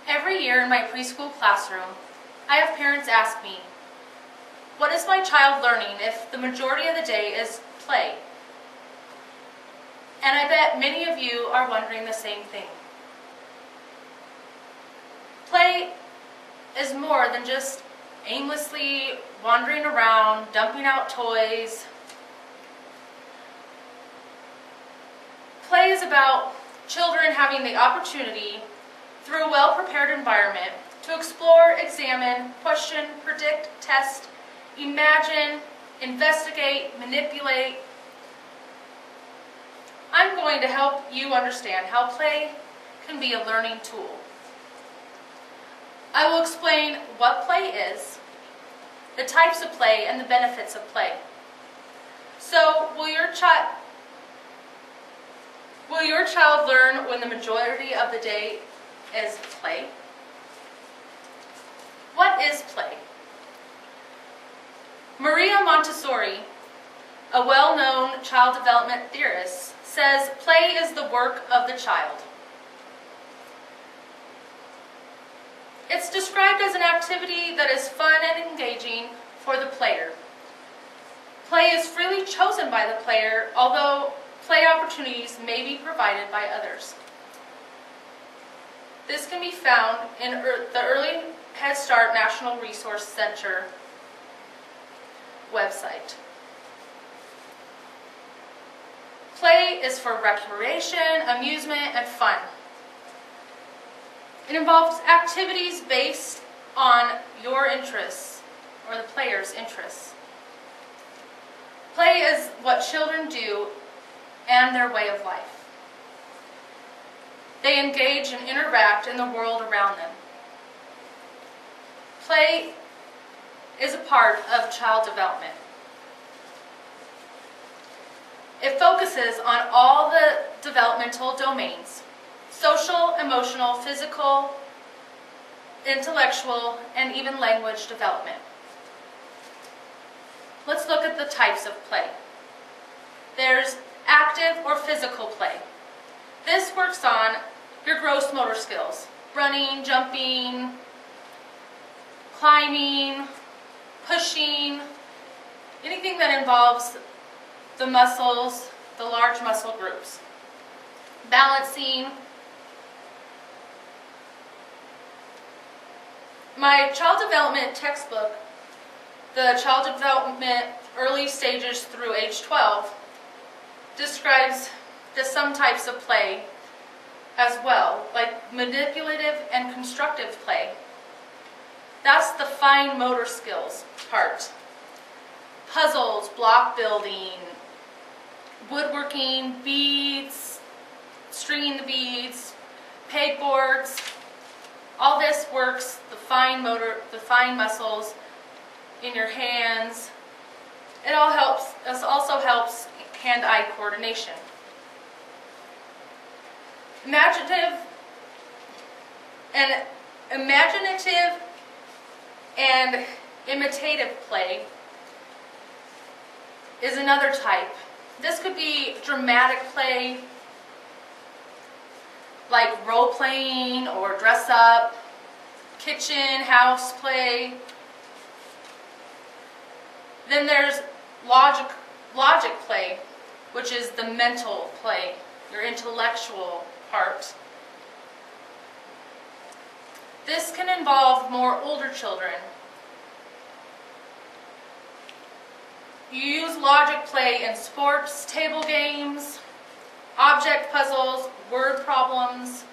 Every year in my preschool classroom, I have parents ask me, what is my child learning if the majority of the day is play? And I bet many of you are wondering the same thing. Play is more than just aimlessly wandering around, dumping out toys. Play is about children having the opportunity, through a well-prepared environment, to explore, examine, question, predict, test, imagine, investigate, manipulate. I'm going to help you understand how play can be a learning tool. I will explain what play is, the types of play, and the benefits of play. So, will your child learn when the majority of the day is play? What is play? Maria Montessori, a well-known child development theorist, says play is the work of the child. It's described as an activity that is fun and engaging for the player. Play is freely chosen by the player, although play opportunities may be provided by others. This can be found in the Early Head Start National Resource Center website. Play is for recreation, amusement, and fun. It involves activities based on your interests or the player's interests. Play is what children do and their way of life. They engage and interact in the world around them. Play is a part of child development. It focuses on all the developmental domains: social, emotional, physical, intellectual, and even language development. Let's look at the types of play. There's active or physical play. This works on your gross motor skills: running, jumping, climbing, pushing, anything that involves the muscles, the large muscle groups. Balancing. My child development textbook, the Child Development Early Stages through age 12, describes some types of play as well, like manipulative and constructive play. That's the fine motor skills part. Puzzles, block building, woodworking, beads, stringing the beads, pegboards. All this works the fine muscles in your hands. It also helps hand-eye coordination. Imaginative and imitative play is another type. This could be dramatic play, like role-playing or dress-up, kitchen, house play. Then there's logic play, which is the mental play, your intellectual part. This can involve more older children. You use logic play in sports, table games, object puzzles, word problems.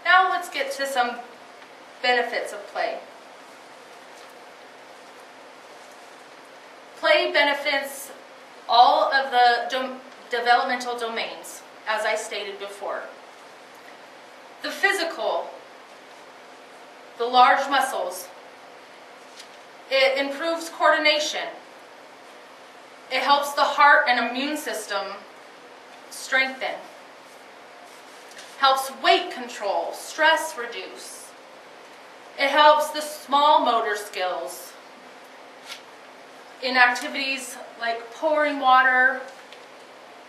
Now let's get to some benefits of play. Play benefits all of the developmental domains, as I stated before. The physical, the large muscles, it improves coordination. It helps the heart and immune system strengthen. Helps weight control, stress reduce. It helps the small motor skills in activities like pouring water.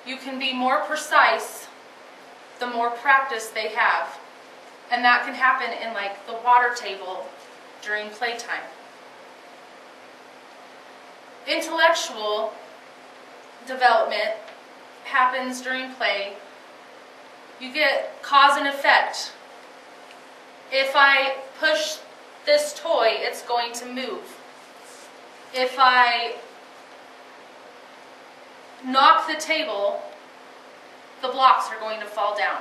You can be more precise the more practice they have. And that can happen in like the water table during playtime. Intellectual development happens during play. You get cause and effect. If I push this toy, it's going to move. If I knock the table, the blocks are going to fall down.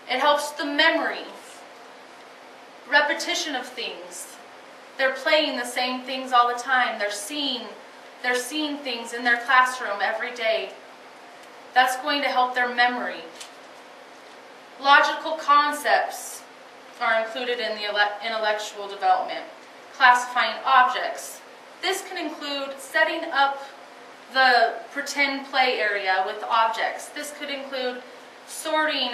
It helps the memory, repetition of things. They're playing the same things all the time. They're seeing things in their classroom every day. That's going to help their memory. Logical concepts are included in the intellectual development. Classifying objects. This can include setting up the pretend play area with objects. This could include sorting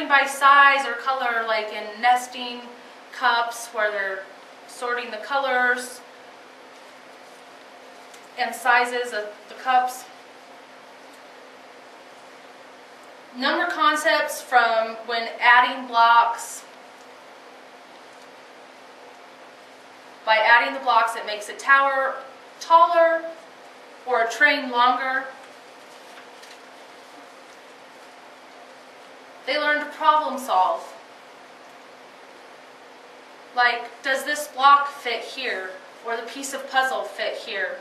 by size or color, like in nesting cups where they're sorting the colors and sizes of the cups. Number concepts from when adding blocks. By adding the blocks, it makes a tower taller or a train longer. They learn to problem solve. Like, does this block fit here? Or the piece of puzzle fit here?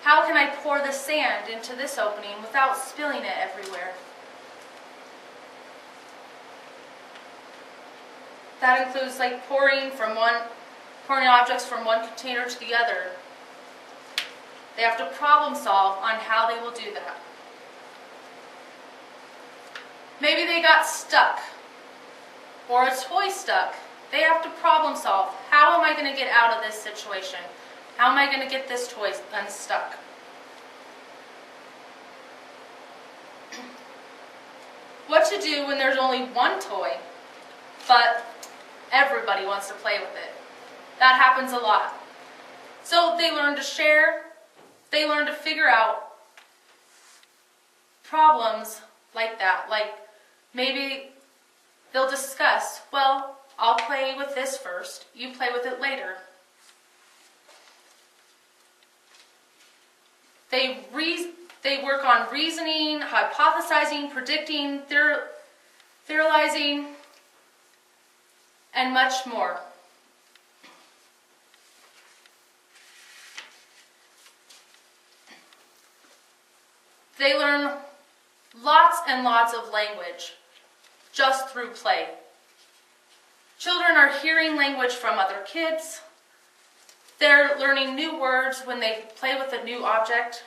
How can I pour the sand into this opening without spilling it everywhere? That includes like pouring objects from one container to the other. They have to problem solve on how they will do that. Maybe they got stuck, or a toy stuck. They have to problem solve. How am I going to get out of this situation? How am I going to get this toy unstuck? What to do when there's only one toy, but everybody wants to play with it. That happens a lot. So they learn to share. They learn to figure out problems like that. Like maybe they'll discuss, well, I'll play with this first. You play with it later. They work on reasoning, hypothesizing, predicting, theorizing, and much more. They learn lots and lots of language just through play. Children are hearing language from other kids. They're learning new words when they play with a new object.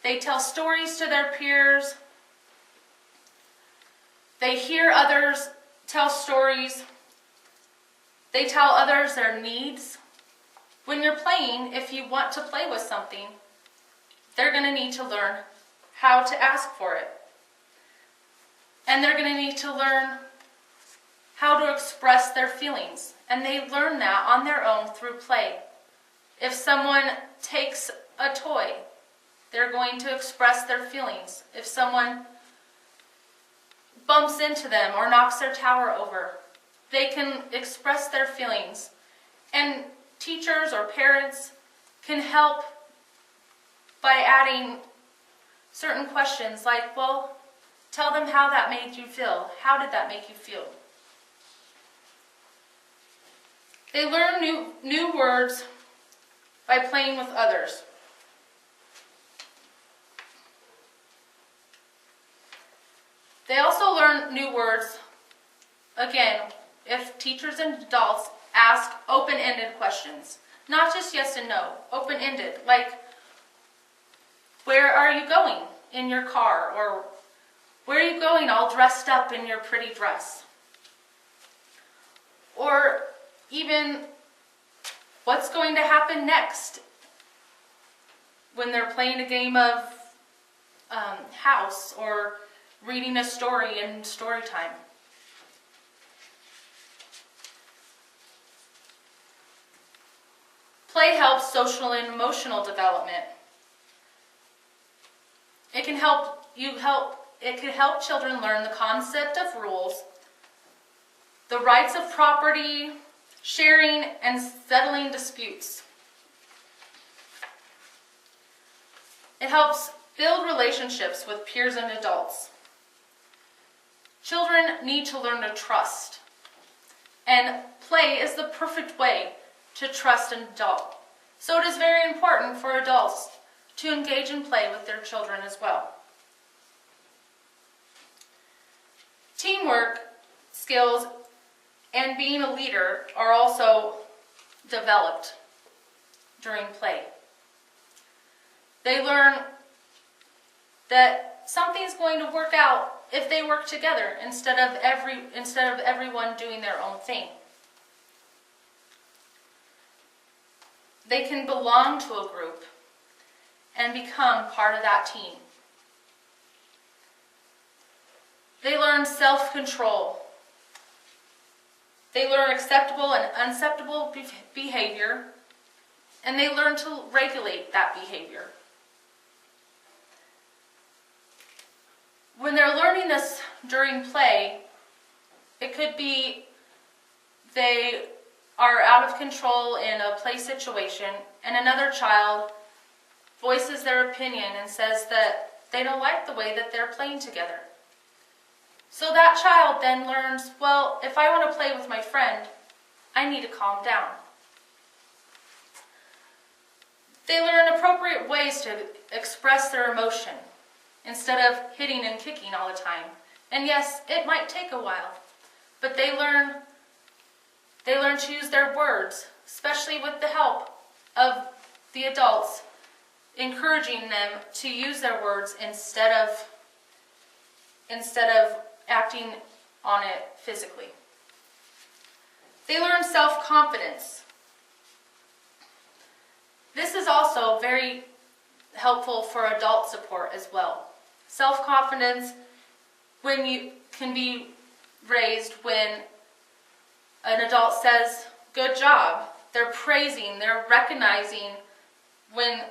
They tell stories to their peers. They hear others tell stories. They tell others their needs. When you're playing, if you want to play with something, they're going to need to learn how to ask for it. And they're going to need to learn how to express their feelings. And they learn that on their own through play. If someone takes a toy, they're going to express their feelings. If someone bumps into them or knocks their tower over, they can express their feelings. And teachers or parents can help by adding certain questions like, well, tell them how that made you feel. How did that make you feel? They learn new words by playing with others. They also learn new words, again, if teachers and adults ask open-ended questions. Not just yes and no, open-ended. Like, where are you going in your car? Or where are you going all dressed up in your pretty dress? Or even, what's going to happen next when they're playing a game of house or reading a story in story time. Play helps social and emotional development. It can help children learn the concept of rules, the rights of property, sharing, and settling disputes. It helps build relationships with peers and adults. Children need to learn to trust, and play is the perfect way to trust an adult. So it is very important for adults to engage in play with their children as well. Teamwork skills and being a leader are also developed during play. They learn that something's going to work out if they work together instead of everyone doing their own thing. They can belong to a group and become part of that team. They learn self-control. They learn acceptable and unacceptable behavior, and they learn to regulate that behavior. When they're learning this during play, it could be they are out of control in a play situation, and another child voices their opinion and says that they don't like the way that they're playing together. So that child then learns, well, if I want to play with my friend, I need to calm down. They learn appropriate ways to express their emotion instead of hitting and kicking all the time. And yes, it might take a while, but they learn to use their words, especially with the help of the adults, encouraging them to use their words instead of acting on it physically. They learn self-confidence. This is also very helpful for adult support as well. Self-confidence can be raised when an adult says, "Good job." They're praising, they're recognizing when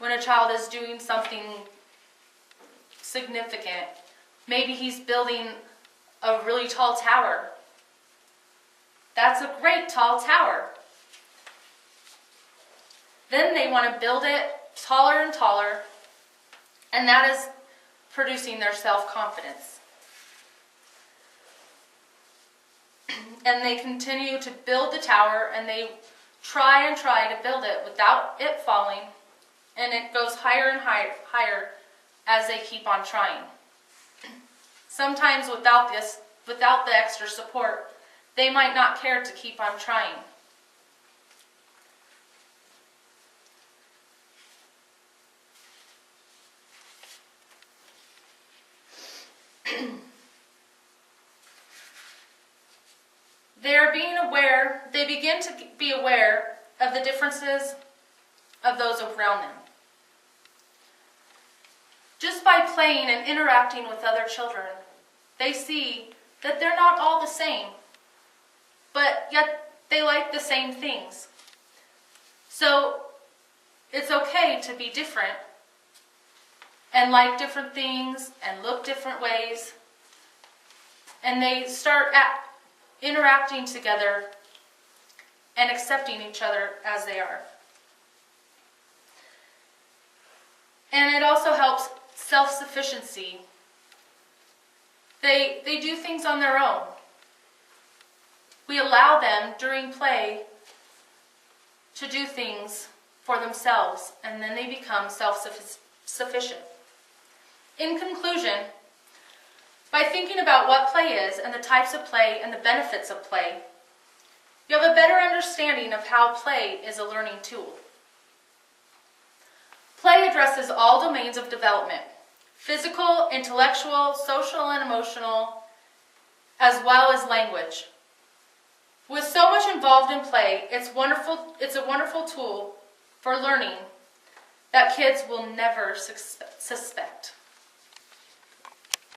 a child is doing something significant. Maybe he's building a really tall tower. That's a great tall tower. Then they want to build it taller and taller, and that is producing their self-confidence. And they continue to build the tower, and they try to build it without it falling, and it goes higher and higher as they keep on trying. Sometimes without the extra support, they might not care to keep on trying. They begin to be aware of the differences of those around them. Just by playing and interacting with other children, they see that they're not all the same, but yet they like the same things. So it's okay to be different and like different things and look different ways. And they start interacting together and accepting each other as they are. And it also helps self-sufficiency. They do things on their own. We allow them during play to do things for themselves, and then they become self-sufficient. In conclusion, by thinking about what play is and the types of play and the benefits of play, you have a better understanding of how play is a learning tool. Play addresses all domains of development: physical, intellectual, social, and emotional, as well as language. With so much involved in play, it's a wonderful tool for learning that kids will never suspect.